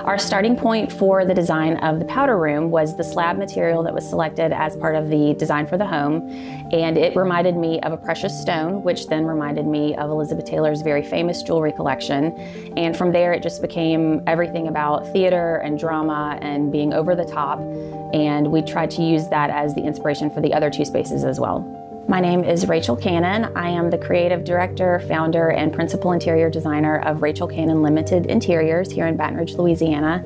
Our starting point for the design of the powder room was the slab material that was selected as part of the design for the home. And it reminded me of a precious stone, which then reminded me of Elizabeth Taylor's very famous jewelry collection. And from there, it just became everything about theater and drama and being over the top. And we tried to use that as the inspiration for the other two spaces as well. My name is Rachel Cannon. I am the creative director, founder, and principal interior designer of Rachel Cannon Limited Interiors here in Baton Rouge, Louisiana.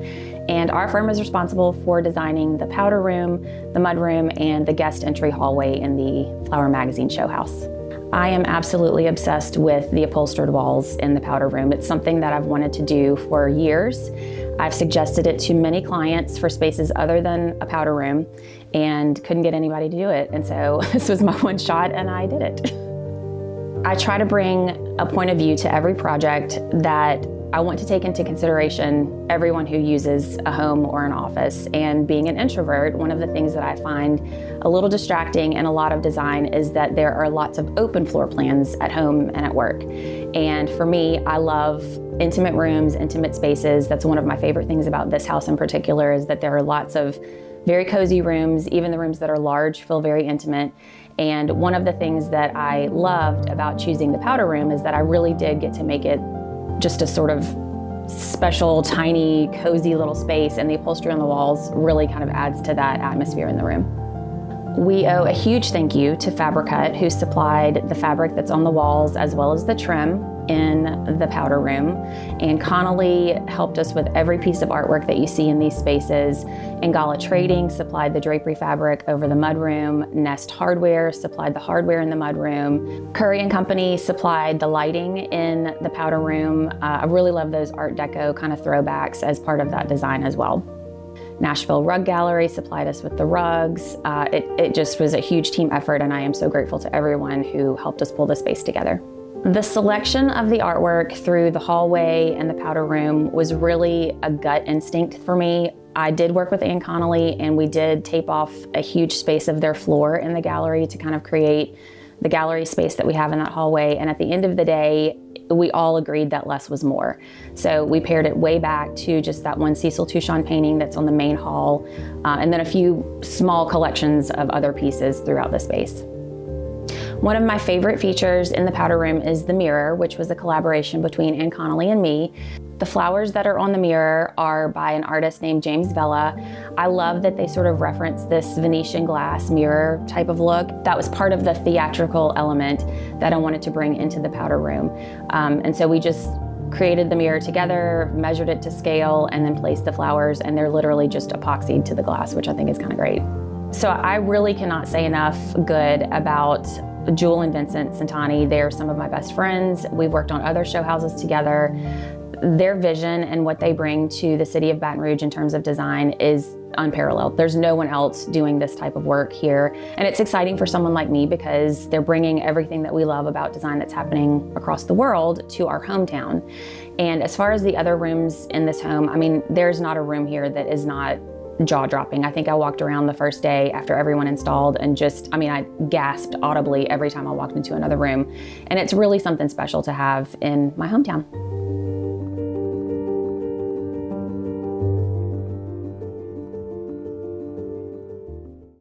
And our firm is responsible for designing the powder room, the mudroom, and the guest entry hallway in the Flower magazine showhouse. I am absolutely obsessed with the upholstered walls in the powder room. It's something that I've wanted to do for years. I've suggested it to many clients for spaces other than a powder room and couldn't get anybody to do it. And so this was my one shot and I did it. I try to bring a point of view to every project that I want to take into consideration everyone who uses a home or an office. And being an introvert, one of the things that I find a little distracting in a lot of design is that there are lots of open floor plans at home and at work. And for me, I love intimate rooms, intimate spaces. That's one of my favorite things about this house in particular, is that there are lots of very cozy rooms. Even the rooms that are large feel very intimate. And one of the things that I loved about choosing the powder room is that I really did get to make it just a sort of special, tiny, cozy little space, and the upholstery on the walls really kind of adds to that atmosphere in the room. We owe a huge thank you to Fabricut, who supplied the fabric that's on the walls as well as the trim in the powder room. And Connolly helped us with every piece of artwork that you see in these spaces. Ingala Trading supplied the drapery fabric over the mudroom. Nest Hardware supplied the hardware in the mudroom. Curry & Company supplied the lighting in the powder room. I really love those Art Deco kind of throwbacks as part of that design as well. Nashville Rug Gallery supplied us with the rugs. It just was a huge team effort, and I am so grateful to everyone who helped us pull the space together. The selection of the artwork through the hallway and the powder room was really a gut instinct for me. I did work with Ann Connolly, and we did tape off a huge space of their floor in the gallery to kind of create the gallery space that we have in that hallway. And at the end of the day, we all agreed that less was more. So we pared it way back to just that one Cecil Touchon painting that's on the main hall, and then a few small collections of other pieces throughout the space. One of my favorite features in the powder room is the mirror, which was a collaboration between Ann Connolly and me. The flowers that are on the mirror are by an artist named James Vella. I love that they sort of reference this Venetian glass mirror type of look. That was part of the theatrical element that I wanted to bring into the powder room. And so we just created the mirror together, measured it to scale, and then placed the flowers, and they're literally just epoxied to the glass, which I think is kind of great. So I really cannot say enough good about Jewel and Vincent Santani. They're some of my best friends. We've worked on other show houses together. Their vision and what they bring to the city of Baton Rouge in terms of design is unparalleled. There's no one else doing this type of work here. And it's exciting for someone like me because they're bringing everything that we love about design that's happening across the world to our hometown. And as far as the other rooms in this home, I mean, there's not a room here that is not jaw-dropping. I think I walked around the first day after everyone installed and just, I gasped audibly every time I walked into another room. And it's really something special to have in my hometown.